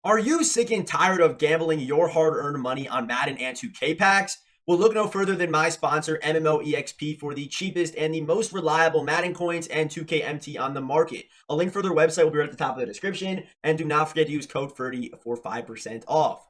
Are you sick and tired of gambling your hard-earned money on Madden and 2K packs? Well, look no further than my sponsor, MMOEXP, for the cheapest and the most reliable Madden coins and 2K MT on the market. A link for their website will be right at the top of the description. And do not forget to use code 30 for 5% off.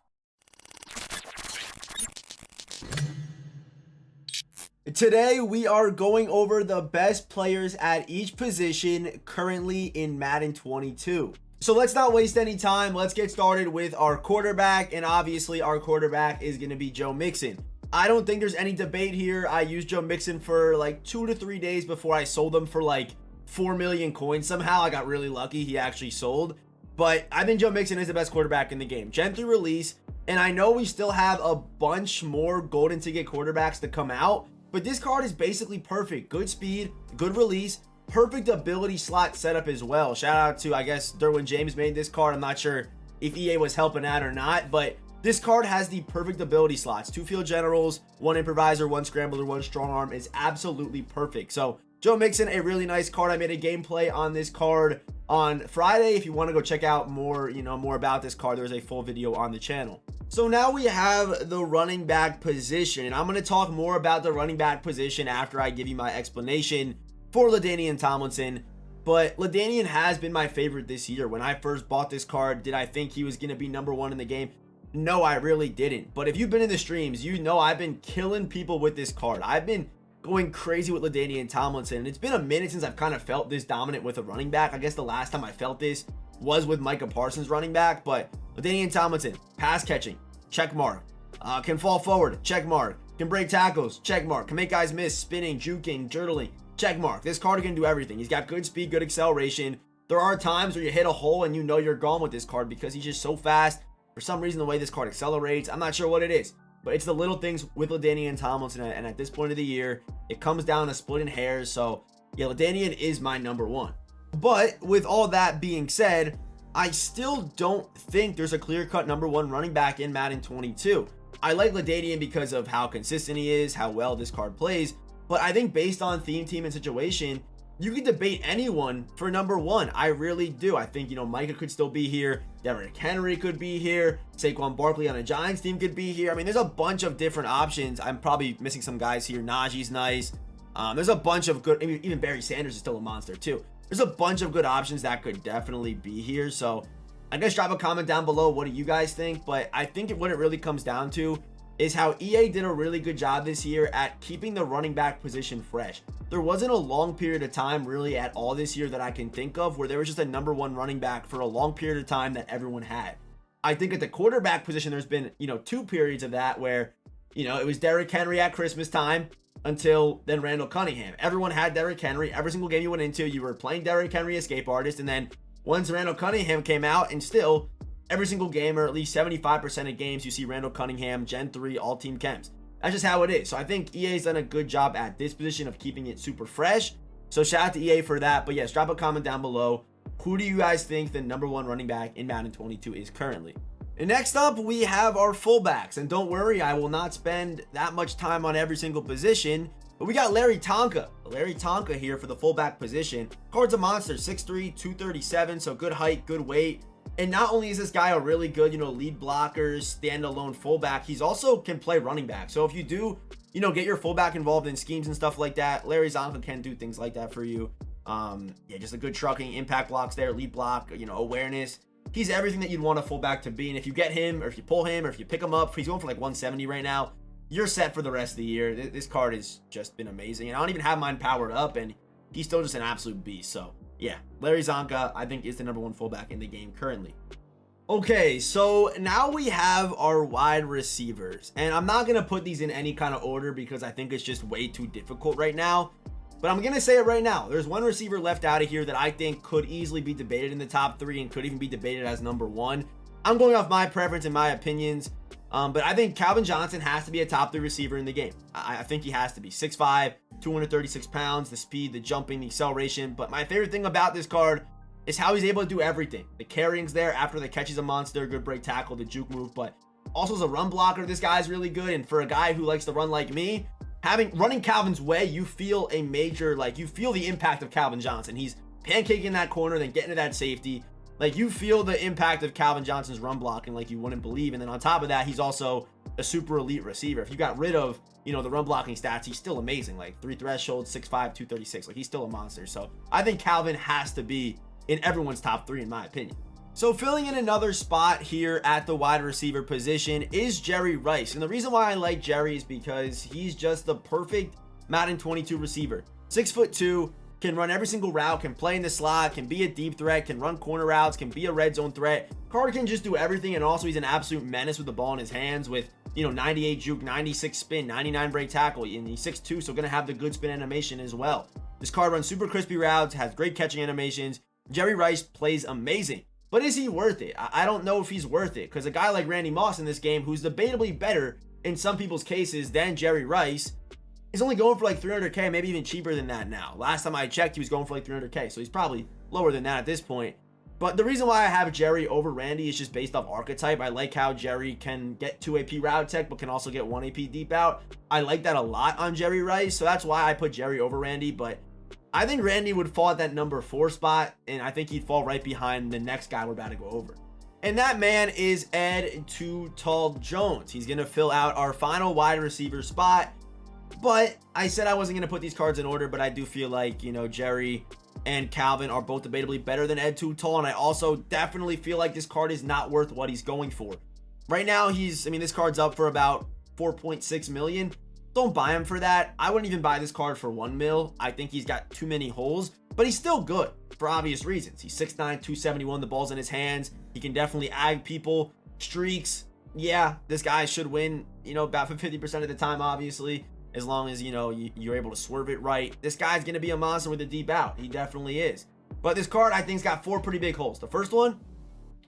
Today, we are going over the best players at each position currently in Madden 22. So let's not waste any time. Let's get started with our quarterback. And obviously, our quarterback is going to be Joe Mixon. I don't think there's any debate here. I used Joe Mixon for like 2 to 3 days before I sold him for like 4 million coins. Somehow I got really lucky. He actually sold. But I think Joe Mixon is the best quarterback in the game. Gen 3 release. And I know we still have a bunch more golden ticket quarterbacks to come out. But this card is basically perfect. Good speed, good release, perfect ability slot setup as well. Shout out to, I guess, Derwin James made this card. I'm not sure if EA was helping out or not, but this card has the perfect ability slots. 2 field generals, 1 improviser, 1 scrambler, 1 strong arm. Is absolutely perfect. So Joe Mixon, a really nice card. I made a gameplay on this card on Friday. If you want to go check out more, more about this card, there's a full video on the channel. So now we have the running back position, and I'm going to talk more about the running back position after I give you my explanation for Ladainian Tomlinson. But Ladainian has been my favorite this year. When I first bought this card, did I think he was going to be number 1 in the game? No, I really didn't. But if you've been in the streams, you know I've been killing people with this card. I've been going crazy with Ladainian Tomlinson, and it's been a minute since I've kind of felt this dominant with a running back. I guess the last time I felt this was with Micah Parsons running back, but Ladainian Tomlinson, pass catching, check mark. Can fall forward, check mark. Can break tackles, check mark. Can make guys miss, spinning, juking, turtling, check mark. This card can do everything. He's got good speed, good acceleration. There are times where you hit a hole and you know you're gone with this card because he's just so fast. For some reason, the way this card accelerates, I'm not sure what it is, but it's the little things with Ladainian Tomlinson, and at this point of the year, it comes down to splitting hairs. So yeah, Ladainian is my number 1. But with all that being said, I still don't think there's a clear-cut number 1 running back in Madden 22. I like Ladainian because of how consistent he is, how well this card plays, but I think based on theme, team, and situation, you can debate anyone for number 1. I really do. I think, Micah could still be here. Derrick Henry could be here. Saquon Barkley on a Giants team could be here. I mean, there's a bunch of different options. I'm probably missing some guys here. Najee's nice. There's a bunch of good, even Barry Sanders is still a monster too. There's a bunch of good options that could definitely be here. So I guess drop a comment down below. What do you guys think? But I think what it really comes down to is how EA did a really good job this year at keeping the running back position fresh. There wasn't a long period of time really at all this year that I can think of where there was just a number 1 running back for a long period of time that everyone had. I think at the quarterback position, there's been, 2 periods of that where, it was Derrick Henry at Christmas time until then Randall Cunningham. Everyone had Derrick Henry. Every single game you went into, you were playing Derrick Henry, escape artist. And then once Randall Cunningham came out, and still every single game, or at least 75% of games, you see Randall Cunningham, Gen 3, all team chems. That's just how it is. So I think EA's done a good job at this position of keeping it super fresh. So shout out to EA for that. But yes, drop a comment down below. Who do you guys think the number 1 running back in Madden 22 is currently? And next up, we have our fullbacks. And don't worry, I will not spend that much time on every single position. But we got Larry Tonka. Larry Tonka here for the fullback position. Card's a monster, 6'3", 237. So good height, good weight. And not only is this guy a really good, lead blocker, standalone fullback, he's also can play running back. So if you do, get your fullback involved in schemes and stuff like that, Larry Tonka can do things like that for you. Yeah, just a good trucking, impact blocks there, lead block, awareness. He's everything that you'd want a fullback to be. And if you get him, or if you pull him, or if you pick him up, he's going for like 170 right now, you're set for the rest of the year. This card has just been amazing. And I don't even have mine powered up, and he's still just an absolute beast. So yeah, Larry Tonka, I think, is the number 1 fullback in the game currently. Okay, so now we have our wide receivers. And I'm not going to put these in any kind of order because I think it's just way too difficult right now. But I'm going to say it right now. There's one receiver left out of here that I think could easily be debated in the top 3 and could even be debated as number 1. I'm going off my preference and my opinions. But I think Calvin Johnson has to be a top 3 receiver in the game. I think he has to be 6'5", 236 pounds, the speed, the jumping, the acceleration. But my favorite thing about this card is how he's able to do everything. The carrying's there after the catch is a monster, good break tackle, the juke move, but also as a run blocker, this guy's really good. And for a guy who likes to run like me, running Calvin's way, you feel a major, you feel the impact of Calvin Johnson. He's pancaking that corner, then getting to that safety. Like, you feel the impact of Calvin Johnson's run blocking like you wouldn't believe. And then on top of that, he's also a super elite receiver. If you got rid of, you know, the run blocking stats, he's still amazing. Like 3 threshold, 6'5", 236. Like, he's still a monster. So I think Calvin has to be in everyone's top 3 in my opinion. So filling in another spot here at the wide receiver position is Jerry Rice. And the reason why I like Jerry is because he's just the perfect Madden 22 receiver. 6'2", can run every single route, can play in the slot, can be a deep threat, can run corner routes, can be a red zone threat. Card can just do everything, and also he's an absolute menace with the ball in his hands with, you know, 98 juke, 96 spin, 99 break tackle, and he's 6'2", so gonna have the good spin animation as well. This card runs super crispy routes, has great catching animations. Jerry Rice plays amazing. But is he worth it? I don't know if he's worth it, because a guy like Randy Moss in this game, who's debatably better in some people's cases than Jerry Rice, is only going for like 300K, maybe even cheaper than that now. Last time I checked, he was going for like 300K, so he's probably lower than that at this point. But the reason why I have Jerry over Randy is just based off archetype. I like how Jerry can get 2 AP route tech, but can also get 1 AP deep out. I like that a lot on Jerry Rice, so that's why I put Jerry over Randy. But I think Randy would fall at that number 4 spot, and I think he'd fall right behind the next guy we're about to go over. And that man is Ed Too Tall Jones. He's going to fill out our final wide receiver spot. But I said I wasn't going to put these cards in order, but I do feel like, you know, Jerry and Calvin are both debatably better than Ed Too Tall, and I also definitely feel like this card is not worth what he's going for. Right now, this card's up for about 4.6 million. Don't buy him for that. I wouldn't even buy this card for 1 mil. I think he's got too many holes, but he's still good for obvious reasons. He's 6'9", 271, the ball's in his hands. He can definitely ag people, streaks. Yeah, this guy should win, you know, about 50% of the time, obviously, as long as, you know, you're able to swerve it right. This guy's going to be a monster with a deep out. He definitely is. But this card, I think, has got 4 pretty big holes. The first one,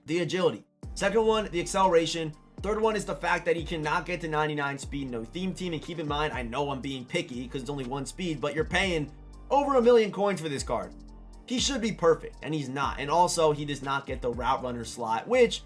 the agility. Second one, the acceleration. Third one is the fact that he cannot get to 99 speed, no theme team. And keep in mind, I know I'm being picky because it's only 1 speed, but you're paying over 1 million coins for this card. He should be perfect, and he's not. And also, he does not get the route runner slot, which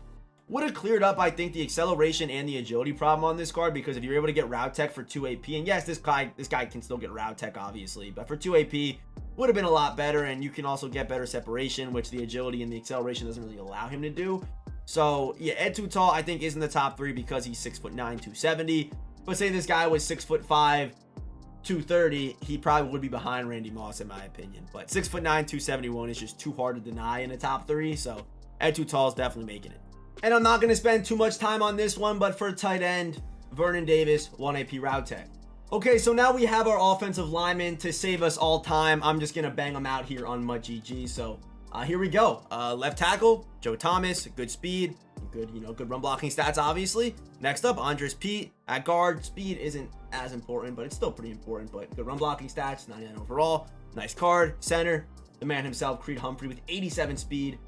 would have cleared up, I think, the acceleration and the agility problem on this card, because if you're able to get route tech for 2 AP, and yes, this guy can still get route tech, obviously, but for 2 AP, would have been a lot better, and you can also get better separation, which the agility and the acceleration doesn't really allow him to do. So, yeah, Ed Too Tall, I think, is in the top 3 because he's 6'9", 270. But say this guy was 6'5", 230, he probably would be behind Randy Moss, in my opinion. But 6'9", 271 is just too hard to deny in the top 3, so Ed Too Tall is definitely making it. And I'm not going to spend too much time on this one, but for tight end, Vernon Davis, 1 AP route tech. Okay, so now we have our offensive linemen. To save us all time, I'm just going to bang them out here on MUTGG. So here we go. Left tackle, Joe Thomas, good speed, good run blocking stats, obviously. Next up, Andres Pete at guard. Speed isn't as important, but it's still pretty important, but good run blocking stats, 99 overall. Nice card. Center, the man himself, Creed Humphrey with 87 speed.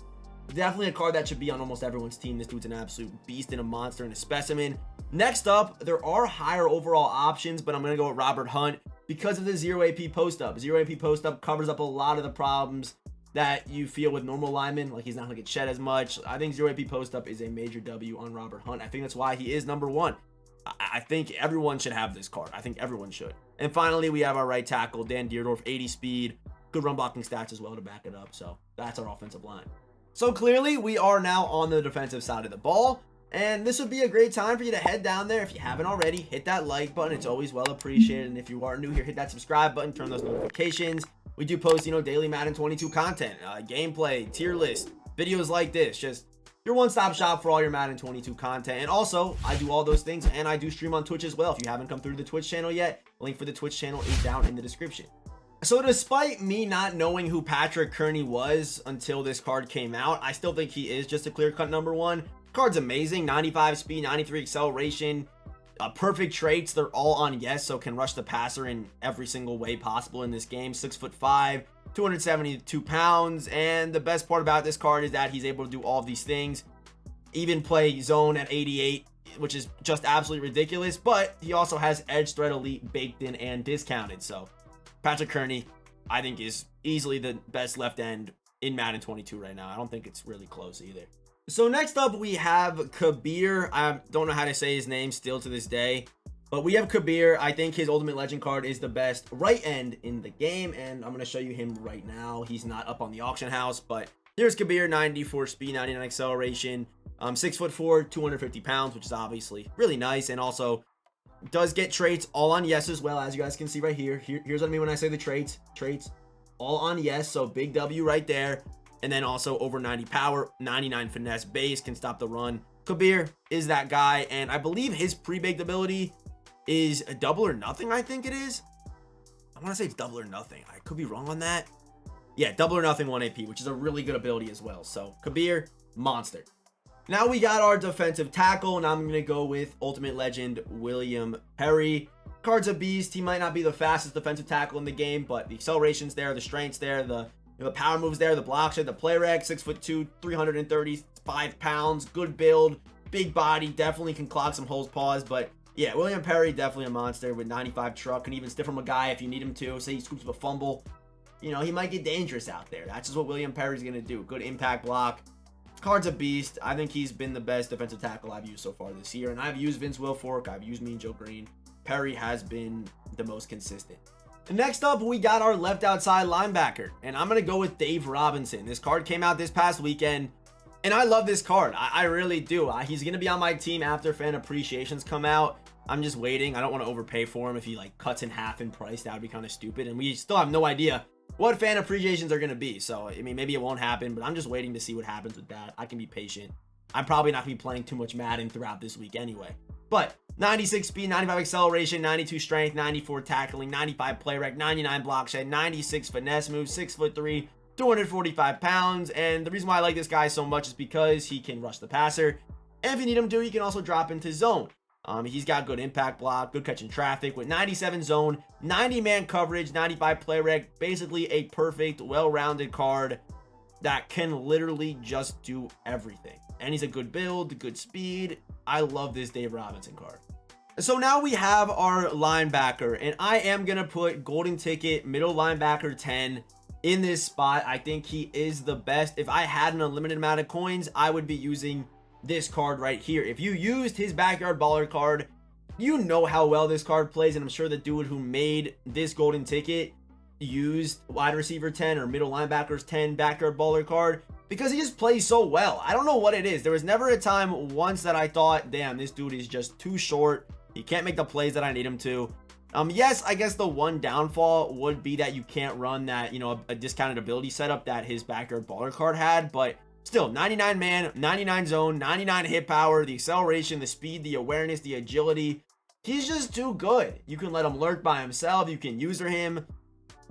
Definitely a card that should be on almost everyone's team. This dude's an absolute beast and a monster and a specimen. Next up, there are higher overall options, but I'm going to go with Robert Hunt because of the 0 AP post-up. 0 AP post-up covers up a lot of the problems that you feel with normal linemen. Like, he's not going to get shed as much. I think 0 AP post-up is a major W on Robert Hunt. I think that's why he is number 1. I think everyone should have this card. I think everyone should. And finally, we have our right tackle, Dan Deerdorf, 80 speed. Good run blocking stats as well to back it up. So that's our offensive line. So clearly, we are now on the defensive side of the ball, and this would be a great time for you to head down there. If you haven't already, hit that like button. It's always well appreciated. And if you are new here, hit that subscribe button, turn those notifications. We do post, daily Madden 22 content, gameplay, tier list, videos like this. Just your one-stop shop for all your Madden 22 content. And also, I do all those things, and I do stream on Twitch as well. If you haven't come through the Twitch channel yet, link for the Twitch channel is down in the description. So despite me not knowing who Patrick Kearney was until this card came out, I still think he is just a clear-cut number 1. Card's amazing. 95 speed, 93 acceleration, perfect traits. They're all on yes, so can rush the passer in every single way possible in this game. 6'5", 272 pounds. And the best part about this card is that he's able to do all of these things. Even play zone at 88, which is just absolutely ridiculous. But he also has edge threat elite baked in and discounted. So Patrick Kearney, I think, is easily the best left end in Madden 22 right now. I don't think it's really close either. So next up, we have Kabir. I don't know how to say his name still to this day, but we have Kabir. I think his Ultimate Legend card is the best right end in the game, and I'm going to show you him right now. He's not up on the auction house, but Here's Kabir, 94 speed, 99 acceleration, 6'4", 250 pounds, which is obviously really nice, and also does get traits all on yes as well, as you guys can see right here. Here's what I mean when I say the traits all on yes, so big W right there. And then also over 90 power, 99 finesse base, can stop the run. Kabir is that guy, and I believe his pre-baked ability is a double or nothing. I think it is. I want to say it's double or nothing. I could be wrong on that. Yeah, double or nothing 1 AP, which is a really good ability as well. So Kabir, monster. Now we got our defensive tackle, and I'm going to go with Ultimate Legend William Perry. Card's a beast. He might not be the fastest defensive tackle in the game, but the acceleration's there, the strength's there, the power moves there, the blocks there, the play rec, 6'2", 335 pounds, good build, big body, definitely can clog some holes, paws, but yeah, William Perry, definitely a monster with 95 truck, can even stiff from a guy if you need him to. Say he scoops up a fumble, you know, he might get dangerous out there. That's just what William Perry's going to do. Good impact block. Card's a beast. I think he's been the best defensive tackle I've used so far this year, and I've used Vince Wilfork, I've used Mean Joe Green. Perry has been the most consistent. Next up, we got our left outside linebacker, and I'm going to go with Dave Robinson. This card came out this past weekend, and I love this card. I really do. He's going to be on my team after fan appreciations come out. I'm just waiting. I don't want to overpay for him. If he like cuts in half in price, that would be kind of stupid, and we still have no idea what fan appreciations are going to be. So, I mean, maybe it won't happen, but I'm just waiting to see what happens with that. I can be patient. I'm probably not going to be playing too much Madden throughout this week anyway. But 96 speed, 95 acceleration, 92 strength, 94 tackling, 95 play rec, 99 block shed, 96 finesse move, 6'3", 245 pounds. And the reason why I like this guy so much is because he can rush the passer. And if you need him to, he can also drop into zone. He's got good impact block, good catch in traffic with 97 zone, 90 man coverage, 95 play rec. Basically a perfect, well-rounded card that can literally just do everything. And he's a good build, good speed. I love this Dave Robinson card. So now we have our linebacker, and I am going to put golden ticket middle linebacker 10 in this spot. I think he is the best. If I had an unlimited amount of coins, I would be using this card right here. If you used his backyard baller card, you know how well this card plays, and I'm sure the dude who made this golden ticket used wide receiver 10 or middle linebackers 10 backyard baller card, because he just plays so well. I don't know what it is. There was never a time once that I thought, damn, this dude is just too short. He can't make the plays that I need him to. Yes, I guess the one downfall would be that you can't run that, you know, a discounted ability setup that his backyard baller card had, but still 99 man, 99 zone, 99 hit power, the acceleration, the speed, the awareness, the agility. He's just too good. You can let him lurk by himself. You can user him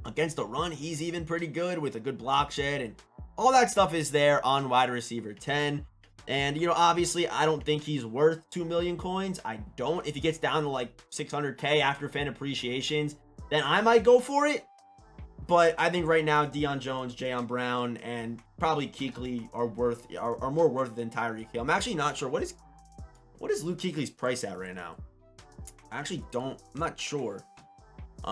against the run. He's even pretty good with a good block shed, and all that stuff is there on wide receiver 10. And, you know, obviously, I don't think he's worth 2 million coins. I don't. If he gets down to like 600K after fan appreciations, then I might go for it. But I think right now, Deion Jones, Jayon Brown, and probably Kuechly are more worth it than Tyreek Hill. I'm actually not sure. What is Luke Kuechly's price at right now? I actually don't. I'm not sure.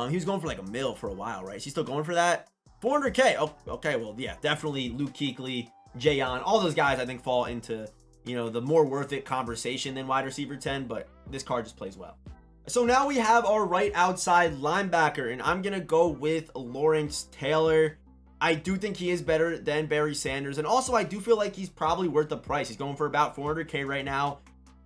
He was going for like $1 million for a while, right? Is he still going for that? 400K. Oh, okay. Well, yeah, definitely Luke Kuechly, Jayon, all those guys I think fall into, you know, the more worth it conversation than wide receiver 10, but this card just plays well. So now we have our right outside linebacker, and I'm going to go with Lawrence Taylor. I do think he is better than Barry Sanders, and also I do feel like he's probably worth the price. He's going for about 400K right now.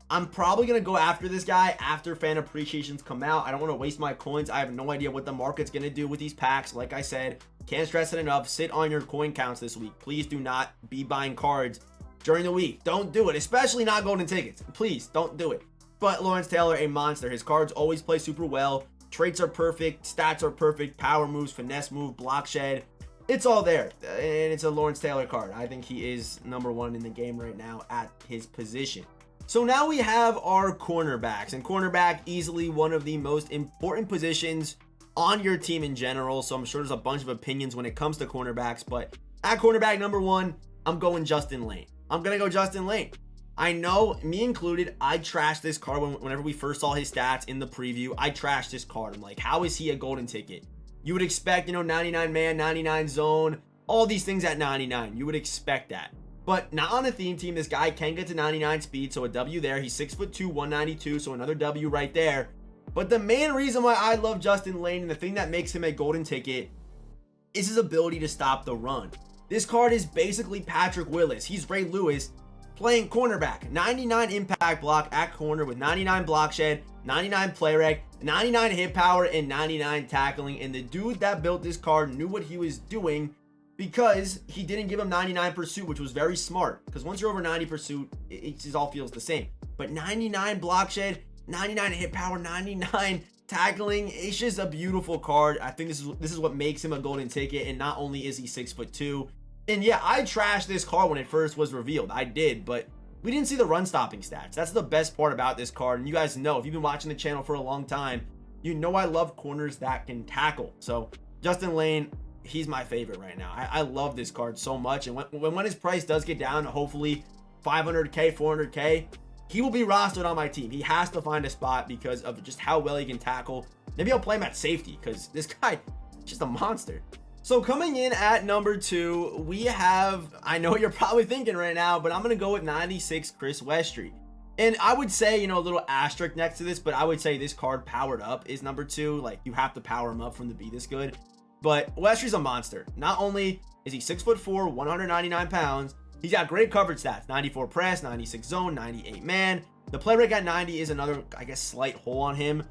I'm probably going to go after this guy after fan appreciations come out. I don't want to waste my coins. I have no idea what the market's going to do with these packs. Like I said, can't stress it enough. Sit on your coin counts this week. Please do not be buying cards during the week. Don't do it, especially not golden tickets. Please don't do it. But Lawrence Taylor, a monster. His cards always play super well. Traits are perfect. Stats are perfect. Power moves, finesse move, block shed. It's all there. And it's a Lawrence Taylor card. I think he is #1 in the game right now at his position. So now we have our cornerbacks, and cornerback easily one of the most important positions on your team in general. So I'm sure there's a bunch of opinions when it comes to cornerbacks, but at cornerback #1, I'm going Justin Layne. I'm going to go Justin Layne. I know, me included, I trashed this card whenever we first saw his stats in the preview. I trashed this card. I'm like, how is he a golden ticket? You would expect, you know, 99 man, 99 zone, all these things at 99. You would expect that. But not on a theme team. This guy can get to 99 speed, so a W there. He's 6'2", 192, so another W right there. But the main reason why I love Justin Layne and the thing that makes him a golden ticket is his ability to stop the run. This card is basically Patrick Willis. He's Ray Lewis playing cornerback. 99 impact block at corner with 99 block shed, 99 play rec, 99 hit power, and 99 tackling. And the dude that built this card knew what he was doing, because he didn't give him 99 pursuit, which was very smart, because once you're over 90 pursuit, it just all feels the same. But 99 block shed, 99 hit power, 99 tackling, it's just a beautiful card. I think this is what makes him a golden ticket. And not only is he 6'2", and yeah, I trashed this card when it first was revealed, I did, but we didn't see the run stopping stats. That's the best part about this card. And you guys know, if you've been watching the channel for a long time, you know I love corners that can tackle. So Justin Layne, he's my favorite right now. I love this card so much. And when his price does get down to hopefully 500k, 400k, he will be rostered on my team. He has to find a spot because of just how well he can tackle. Maybe I'll play him at safety, because this guy is just a monster. So coming in at number 2, we have, I know you're probably thinking right now, but I'm going to go with 96 Chris Westry. And I would say, you know, a little asterisk next to this, but I would say this card powered up is number 2. Like, you have to power him up from to be this good. But Westry's a monster. Not only is he 6'4", 199 pounds, he's got great coverage stats. 94 press, 96 zone, 98 man. The play rate at 90 is another, I guess, slight hole on him.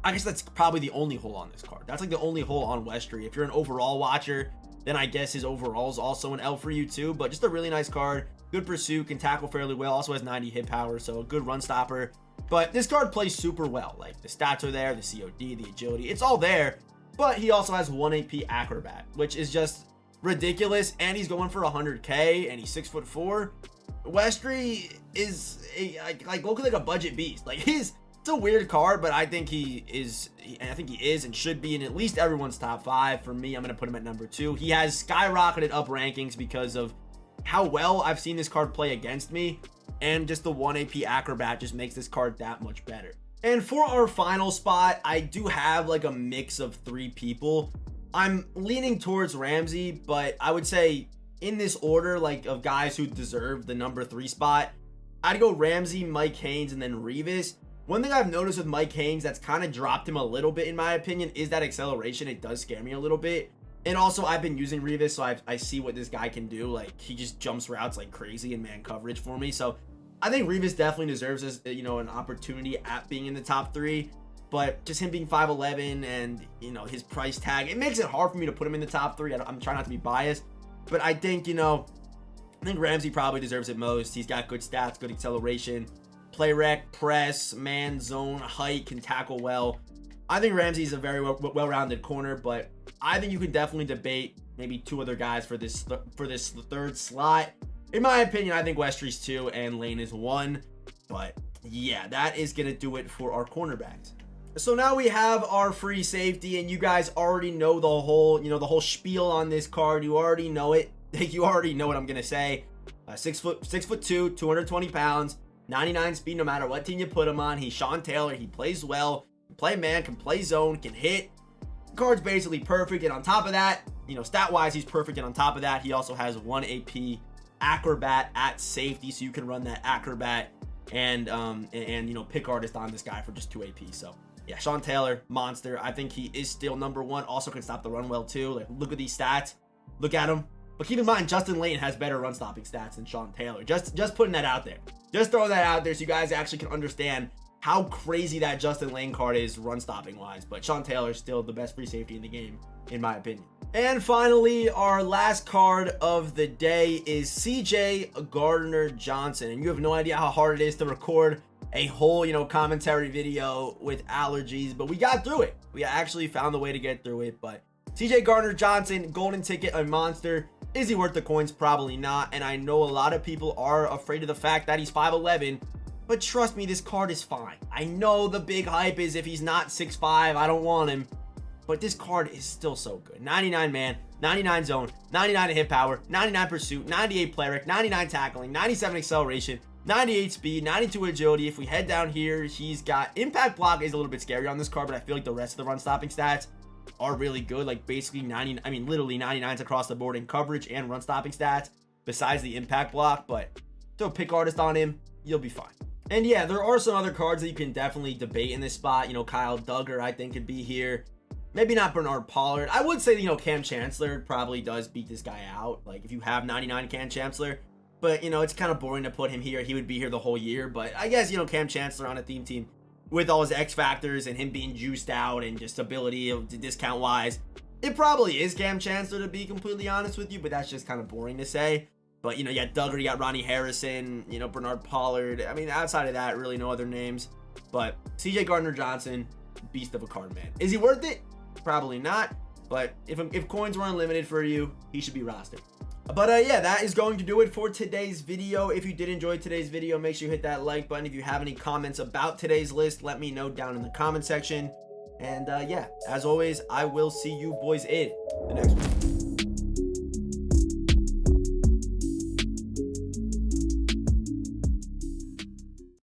I guess that's probably the only hole on this card. That's like the only hole on Westry. If you're an overall watcher, then I guess his overall is also an L for you too. But just a really nice card. Good pursuit, can tackle fairly well. Also has 90 hit power, so a good run stopper. But this card plays super well. Like, the stats are there, the COD, the agility, it's all there. But he also has 1 AP acrobat, which is just ridiculous. And he's going for 100k, and he's 6'4". Westry is look like a budget beast. Like, it's a weird card, but I think he is and should be in at least everyone's top 5. For me, I'm going to put him at number 2. He has skyrocketed up rankings because of how well I've seen this card play against me, and just the 1 AP acrobat just makes this card that much better. And for our final spot, I do have like a mix of 3 people. I'm leaning towards Ramsey, but I would say in this order, like, of guys who deserve the number 3 spot, I'd go Ramsey, Mike Haynes, and then Revis. One thing I've noticed with Mike Haynes that's kind of dropped him a little bit, in my opinion, is that acceleration. It does scare me a little bit. And also, I've been using Revis, so I see what this guy can do. Like, he just jumps routes like crazy in man coverage for me. So I think Revis definitely deserves this, you know, an opportunity at being in the top 3. But just him being 5'11" and, you know, his price tag, it makes it hard for me to put him in the top 3. I'm trying not to be biased, but I think, you know, I think Ramsey probably deserves it most. He's got good stats, good acceleration, play rec, press, man, zone, height, can tackle well. I think Ramsey's a very well-rounded corner, but I think you can definitely debate maybe 2 other guys for this 3rd slot. In my opinion, I think Westry's 2 and Layne is 1. But yeah, that is gonna do it for our cornerbacks. So now we have our free safety, and you guys already know the whole spiel on this card. You already know it. You already know what I'm gonna say. 6'2", 220 pounds, 99 speed no matter what team you put him on. He's Sean Taylor. He plays well, can play man, can play zone, can hit. The card's basically perfect. And on top of that, you know, stat wise, he's perfect. And on top of that, he also has 1 AP acrobat at safety, so you can run that acrobat and you know, pick artist on this guy for just 2 AP. So yeah, Sean Taylor, monster. I think he is still number 1. Also can stop the run well too. Like, look at these stats. Look at him. But keep in mind, Justin Layne has better run stopping stats than Sean Taylor. Just putting that out there. Just throwing that out there so you guys actually can understand how crazy that Justin Layne card is run stopping wise. But Sean Taylor is still the best free safety in the game, in my opinion. And finally, our last card of the day is CJ Gardner-Johnson. And you have no idea how hard it is to record a whole, you know, commentary video with allergies, but we got through it. We actually found the way to get through it. But CJ Gardner-Johnson, golden ticket, a monster. Is he worth the coins? Probably not. And I know a lot of people are afraid of the fact that he's 5'11", but trust me, this card is fine. I know the big hype is if he's not 6'5", I don't want him, but this card is still so good. 99 man, 99 zone, 99 hit power, 99 pursuit, 98 play rec, 99 tackling, 97 acceleration, 98 speed, 92 agility. If we head down here, he's got impact block is a little bit scary on this card, but I feel like the rest of the run stopping stats are really good. Like, basically literally 99s across the board in coverage and run stopping stats besides the impact block. But throw pick artist on him, you'll be fine. And yeah, there are some other cards that you can definitely debate in this spot. You know, Kyle Duggar, I think, could be here. Maybe not Bernard Pollard. I would say, you know, Cam Chancellor probably does beat this guy out. Like, if you have 99 Cam Chancellor. But, you know, it's kind of boring to put him here. He would be here the whole year. But I guess, you know, Cam Chancellor on a theme team with all his X factors and him being juiced out and just ability of discount wise, it probably is Cam Chancellor, to be completely honest with you. But that's just kind of boring to say. But, you know, you got Duggar, you got Ronnie Harrison, you know, Bernard Pollard. I mean, outside of that, really no other names. But CJ Gardner-Johnson, beast of a card, man. Is he worth it? Probably not. But if coins were unlimited for you, he should be rostered. But yeah, that is going to do it for today's video. If you did enjoy today's video, make sure you hit that like button. If you have any comments about today's list, let me know down in the comment section. And yeah, as always, I will see you boys in the next one.